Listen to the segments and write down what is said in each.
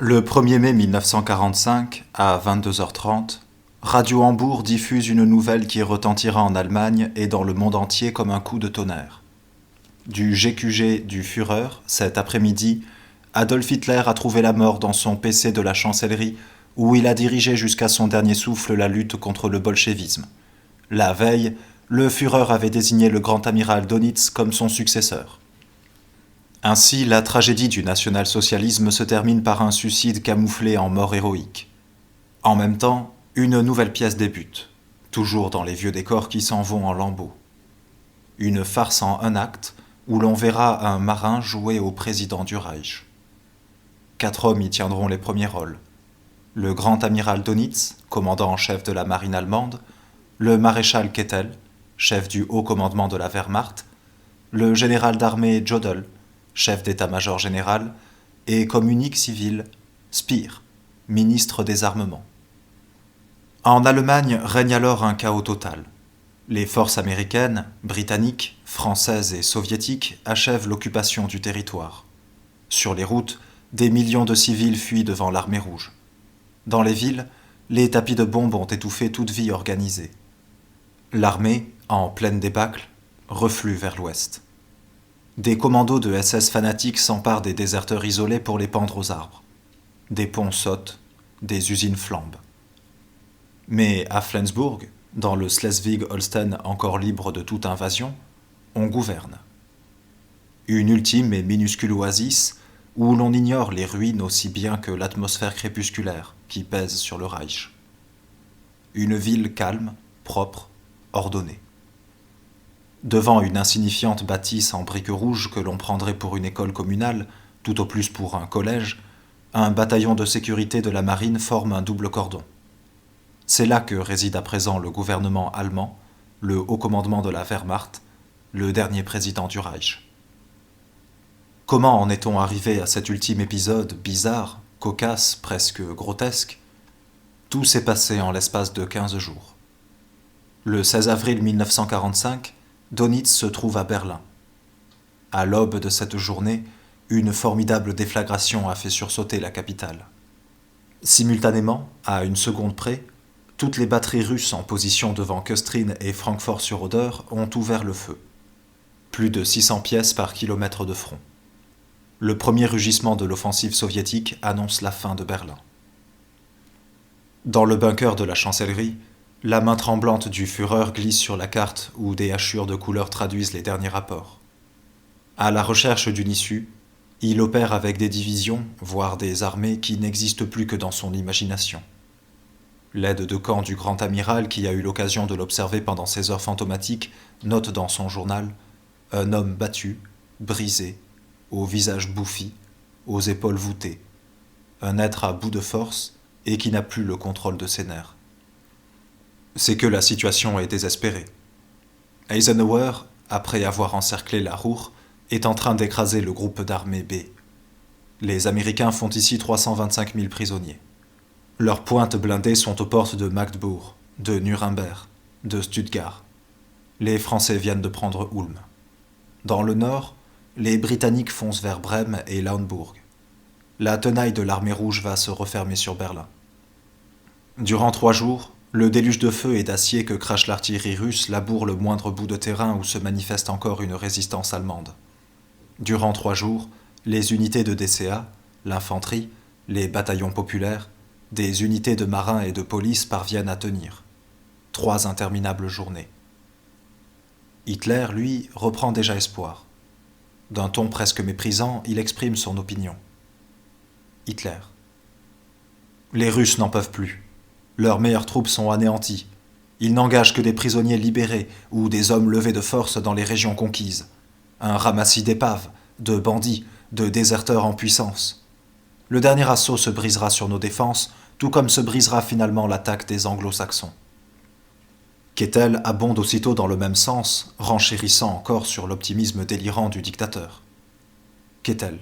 Le 1er mai 1945, à 22h30, Radio Hambourg diffuse une nouvelle qui retentira en Allemagne et dans le monde entier comme un coup de tonnerre. Du GQG du Führer, cet après-midi, Adolf Hitler a trouvé la mort dans son PC de la chancellerie où il a dirigé jusqu'à son dernier souffle la lutte contre le bolchevisme. La veille, le Führer avait désigné le grand amiral Dönitz comme son successeur. Ainsi, la tragédie du national-socialisme se termine par un suicide camouflé en mort héroïque. En même temps, une nouvelle pièce débute, toujours dans les vieux décors qui s'en vont en lambeaux. Une farce en un acte, où l'on verra un marin jouer au président du Reich. 4 hommes y tiendront les premiers rôles. Le grand amiral Dönitz, commandant en chef de la marine allemande, le maréchal Kettel, chef du haut commandement de la Wehrmacht, le général d'armée Jodl, chef d'état-major général, et comme unique civil, Speer, ministre des Armements. En Allemagne règne alors un chaos total. Les forces américaines, britanniques, françaises et soviétiques achèvent l'occupation du territoire. Sur les routes, des millions de civils fuient devant l'armée rouge. Dans les villes, les tapis de bombes ont étouffé toute vie organisée. L'armée, en pleine débâcle, reflue vers l'ouest. Des commandos de SS fanatiques s'emparent des déserteurs isolés pour les pendre aux arbres. Des ponts sautent, des usines flambent. Mais à Flensburg, dans le Schleswig-Holstein encore libre de toute invasion, on gouverne. Une ultime et minuscule oasis où l'on ignore les ruines aussi bien que l'atmosphère crépusculaire qui pèse sur le Reich. Une ville calme, propre, ordonnée. Devant une insignifiante bâtisse en briques rouges que l'on prendrait pour une école communale, tout au plus pour un collège, un bataillon de sécurité de la marine forme un double cordon. C'est là que réside à présent le gouvernement allemand, le haut commandement de la Wehrmacht, le dernier président du Reich. Comment en est-on arrivé à cet ultime épisode bizarre, cocasse, presque grotesque ? Tout s'est passé en l'espace de 15 jours. Le 16 avril 1945, Dönitz se trouve à Berlin. À l'aube de cette journée, une formidable déflagration a fait sursauter la capitale. Simultanément, à une seconde près, toutes les batteries russes en position devant Köstrin et Francfort-sur-Oder ont ouvert le feu. Plus de 600 pièces par kilomètre de front. Le premier rugissement de l'offensive soviétique annonce la fin de Berlin. Dans le bunker de la chancellerie, la main tremblante du Führer glisse sur la carte où des hachures de couleur traduisent les derniers rapports. À la recherche d'une issue, il opère avec des divisions, voire des armées qui n'existent plus que dans son imagination. L'aide de camp du grand amiral qui a eu l'occasion de l'observer pendant ses heures fantomatiques note dans son journal « Un homme battu, brisé, au visage bouffi, aux épaules voûtées, un être à bout de force et qui n'a plus le contrôle de ses nerfs. » C'est que la situation est désespérée. Eisenhower, après avoir encerclé la Ruhr, est en train d'écraser le groupe d'armée B. Les Américains font ici 325 000 prisonniers. Leurs pointes blindées sont aux portes de Magdebourg, de Nuremberg, de Stuttgart. Les Français viennent de prendre Ulm. Dans le nord, les Britanniques foncent vers Brême et Lauenburg. La tenaille de l'armée rouge va se refermer sur Berlin. Durant 3 jours, le déluge de feu et d'acier que crache l'artillerie russe laboure le moindre bout de terrain où se manifeste encore une résistance allemande. Durant 3 jours, les unités de DCA, l'infanterie, les bataillons populaires, des unités de marins et de police parviennent à tenir. 3 interminables journées. Hitler, lui, reprend déjà espoir. D'un ton presque méprisant, il exprime son opinion. Hitler. Les Russes n'en peuvent plus. Leurs meilleures troupes sont anéanties. Ils n'engagent que des prisonniers libérés ou des hommes levés de force dans les régions conquises. Un ramassis d'épaves, de bandits, de déserteurs en puissance. Le dernier assaut se brisera sur nos défenses, tout comme se brisera finalement l'attaque des anglo-saxons. Kettel abonde aussitôt dans le même sens, renchérissant encore sur l'optimisme délirant du dictateur. Kettel.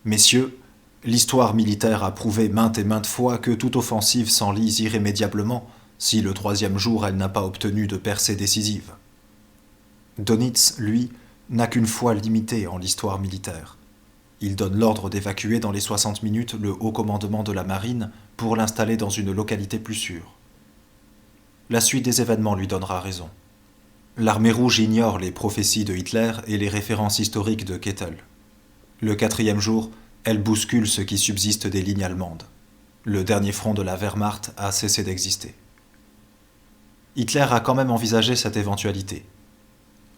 Messieurs, l'histoire militaire a prouvé maintes et maintes fois que toute offensive s'enlise irrémédiablement si le 3e jour elle n'a pas obtenu de percée décisive. Dönitz, lui, n'a qu'une foi limitée en l'histoire militaire. Il donne l'ordre d'évacuer dans les 60 minutes le haut commandement de la marine pour l'installer dans une localité plus sûre. La suite des événements lui donnera raison. L'armée rouge ignore les prophéties de Hitler et les références historiques de Kettel. Le 4e jour, elle bouscule ce qui subsiste des lignes allemandes. Le dernier front de la Wehrmacht a cessé d'exister. Hitler a quand même envisagé cette éventualité.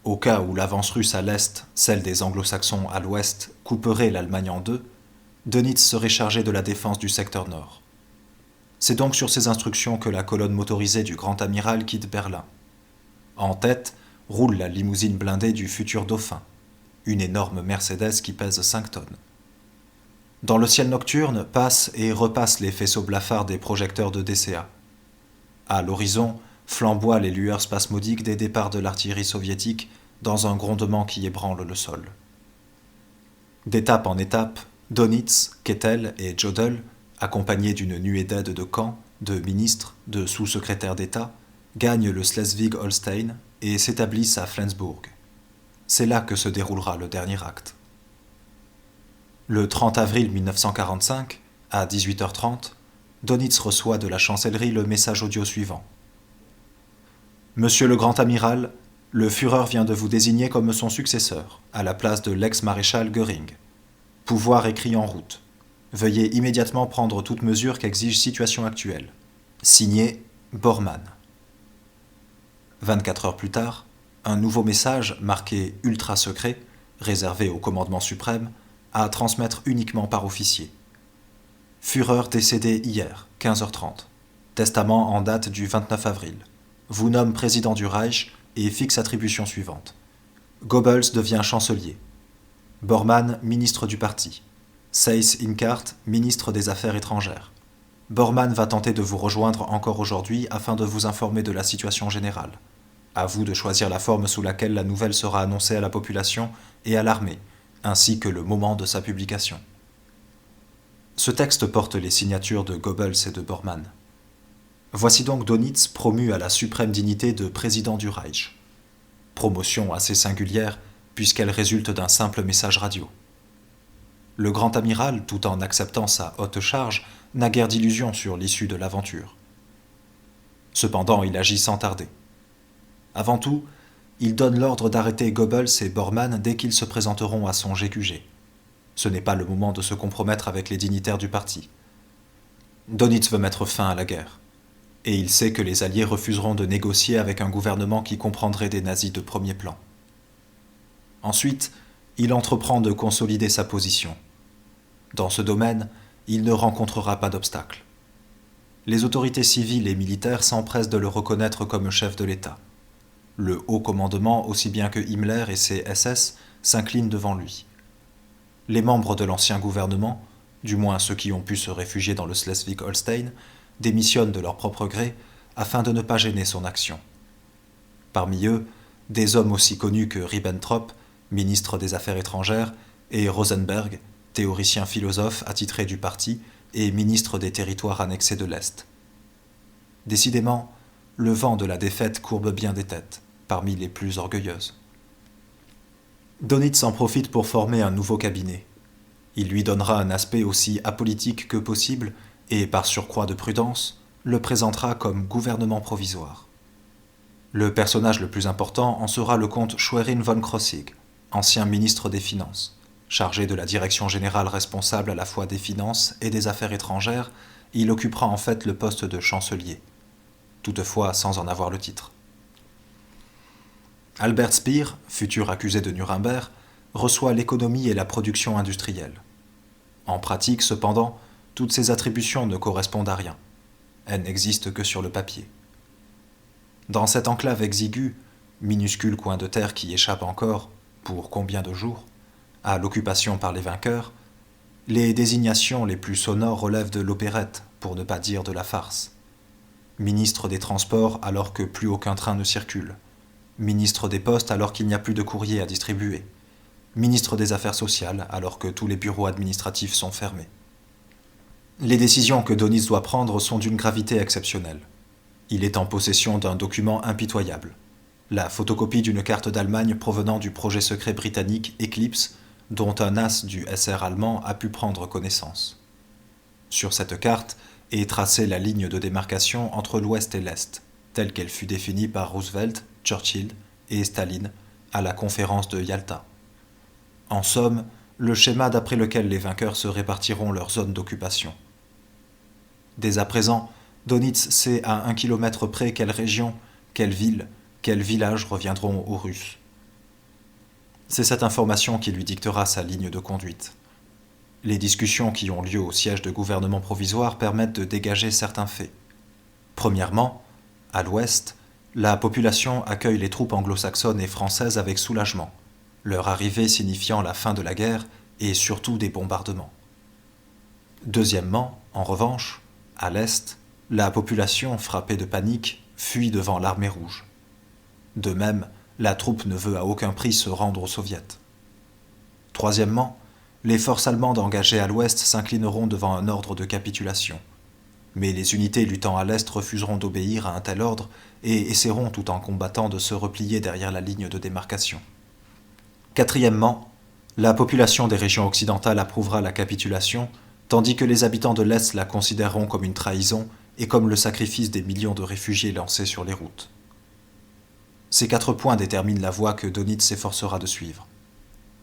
Au cas où l'avance russe à l'est, celle des anglo-saxons à l'ouest, couperait l'Allemagne en deux, Dönitz serait chargé de la défense du secteur nord. C'est donc sur ces instructions que la colonne motorisée du grand amiral quitte Berlin. En tête roule la limousine blindée du futur dauphin, une énorme Mercedes qui pèse 5 tonnes. Dans le ciel nocturne passent et repassent les faisceaux blafards des projecteurs de DCA. À l'horizon flamboient les lueurs spasmodiques des départs de l'artillerie soviétique dans un grondement qui ébranle le sol. D'étape en étape, Dönitz, Kettel et Jodl, accompagnés d'une nuée d'aides de camp, de ministres, de sous-secrétaires d'État, gagnent le Schleswig-Holstein et s'établissent à Flensburg. C'est là que se déroulera le dernier acte. Le 30 avril 1945, à 18h30, Dönitz reçoit de la chancellerie le message audio suivant. Monsieur le grand amiral, le Führer vient de vous désigner comme son successeur, à la place de l'ex-maréchal Göring. Pouvoir écrit en route. Veuillez immédiatement prendre toute mesure qu'exige situation actuelle. Signé Bormann. 24 heures plus tard, un nouveau message marqué ultra secret, réservé au commandement suprême, à transmettre uniquement par officier. Führer décédé hier, 15h30. Testament en date du 29 avril. Vous nomme président du Reich et fixe attribution suivante. Goebbels devient chancelier. Bormann, ministre du parti. Seyss-Inquart, ministre des Affaires étrangères. Bormann va tenter de vous rejoindre encore aujourd'hui afin de vous informer de la situation générale. À vous de choisir la forme sous laquelle la nouvelle sera annoncée à la population et à l'armée, ainsi que le moment de sa publication. Ce texte porte les signatures de Goebbels et de Bormann. Voici donc Dönitz promu à la suprême dignité de président du Reich. Promotion assez singulière puisqu'elle résulte d'un simple message radio. Le grand amiral, tout en acceptant sa haute charge, n'a guère d'illusions sur l'issue de l'aventure. Cependant, il agit sans tarder. Avant tout, il donne l'ordre d'arrêter Goebbels et Bormann dès qu'ils se présenteront à son GQG. Ce n'est pas le moment de se compromettre avec les dignitaires du parti. Dönitz veut mettre fin à la guerre. Et il sait que les Alliés refuseront de négocier avec un gouvernement qui comprendrait des nazis de premier plan. Ensuite, il entreprend de consolider sa position. Dans ce domaine, il ne rencontrera pas d'obstacle. Les autorités civiles et militaires s'empressent de le reconnaître comme chef de l'État. Le haut commandement, aussi bien que Himmler et ses SS, s'inclinent devant lui. Les membres de l'ancien gouvernement, du moins ceux qui ont pu se réfugier dans le Schleswig-Holstein, démissionnent de leur propre gré afin de ne pas gêner son action. Parmi eux, des hommes aussi connus que Ribbentrop, ministre des Affaires étrangères, et Rosenberg, théoricien philosophe attitré du parti et ministre des territoires annexés de l'Est. Décidément, le vent de la défaite courbe bien des têtes, parmi les plus orgueilleuses. Dönitz en profite pour former un nouveau cabinet. Il lui donnera un aspect aussi apolitique que possible et, par surcroît de prudence, le présentera comme gouvernement provisoire. Le personnage le plus important en sera le comte Schwerin von Krosigk, ancien ministre des Finances. Chargé de la direction générale responsable à la fois des finances et des affaires étrangères, il occupera en fait le poste de chancelier, toutefois sans en avoir le titre. Albert Speer, futur accusé de Nuremberg, reçoit l'économie et la production industrielle. En pratique, cependant, toutes ces attributions ne correspondent à rien. Elles n'existent que sur le papier. Dans cette enclave exiguë, minuscule coin de terre qui échappe encore, pour combien de jours, à l'occupation par les vainqueurs, les désignations les plus sonores relèvent de l'opérette, pour ne pas dire de la farce. Ministre des Transports alors que plus aucun train ne circule. Ministre des Postes alors qu'il n'y a plus de courrier à distribuer. Ministre des Affaires sociales alors que tous les bureaux administratifs sont fermés. Les décisions que Dönitz doit prendre sont d'une gravité exceptionnelle. Il est en possession d'un document impitoyable. La photocopie d'une carte d'Allemagne provenant du projet secret britannique Eclipse, dont un as du SR allemand a pu prendre connaissance. Sur cette carte est tracée la ligne de démarcation entre l'Ouest et l'Est, telle qu'elle fut définie par Roosevelt, Churchill et Staline à la conférence de Yalta. En somme, le schéma d'après lequel les vainqueurs se répartiront leur zone d'occupation. Dès à présent, Donitz sait à 1 kilomètre près quelle région, quelle ville, quel village reviendront aux Russes. C'est cette information qui lui dictera sa ligne de conduite. Les discussions qui ont lieu au siège de gouvernement provisoire permettent de dégager certains faits. Premièrement, à l'ouest, la population accueille les troupes anglo-saxonnes et françaises avec soulagement, leur arrivée signifiant la fin de la guerre et surtout des bombardements. Deuxièmement, en revanche, à l'est, la population, frappée de panique, fuit devant l'armée rouge. De même, la troupe ne veut à aucun prix se rendre aux soviets. Troisièmement, les forces allemandes engagées à l'ouest s'inclineront devant un ordre de capitulation. Mais les unités luttant à l'est refuseront d'obéir à un tel ordre et essaieront tout en combattant de se replier derrière la ligne de démarcation. Quatrièmement, la population des régions occidentales approuvera la capitulation, tandis que les habitants de l'Est la considéreront comme une trahison et comme le sacrifice des millions de réfugiés lancés sur les routes. Ces 4 points déterminent la voie que Donitz s'efforcera de suivre.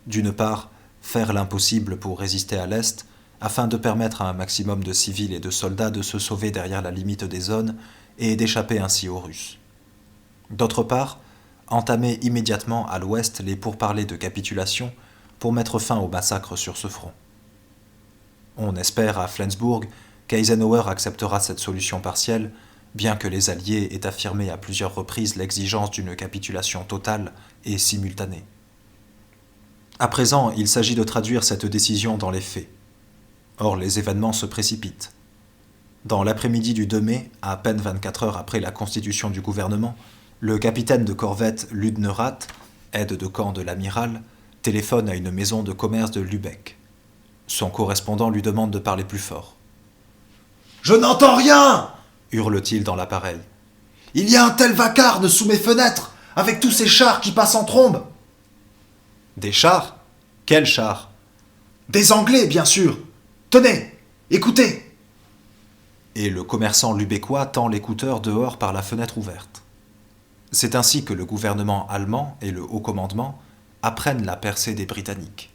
D'une part, faire l'impossible pour résister à l'Est, afin de permettre à un maximum de civils et de soldats de se sauver derrière la limite des zones et d'échapper ainsi aux Russes. D'autre part, entamer immédiatement à l'ouest les pourparlers de capitulation pour mettre fin au massacre sur ce front. On espère à Flensburg qu'Eisenhower acceptera cette solution partielle, bien que les Alliés aient affirmé à plusieurs reprises l'exigence d'une capitulation totale et simultanée. À présent, il s'agit de traduire cette décision dans les faits. Or, les événements se précipitent. Dans l'après-midi du 2 mai, à peine 24 heures après la constitution du gouvernement, le capitaine de corvette Ludnerath, aide de camp de l'amiral, téléphone à une maison de commerce de Lübeck. Son correspondant lui demande de parler plus fort. « Je n'entends rien !» hurle-t-il dans l'appareil. « Il y a un tel vacarme sous mes fenêtres, avec tous ces chars qui passent en trombe !»« Des chars ? Quels chars ?»« Des Anglais, bien sûr. Tenez, écoutez !» Et le commerçant lubeckois tend l'écouteur dehors par la fenêtre ouverte. C'est ainsi que le gouvernement allemand et le haut commandement apprennent la percée des Britanniques.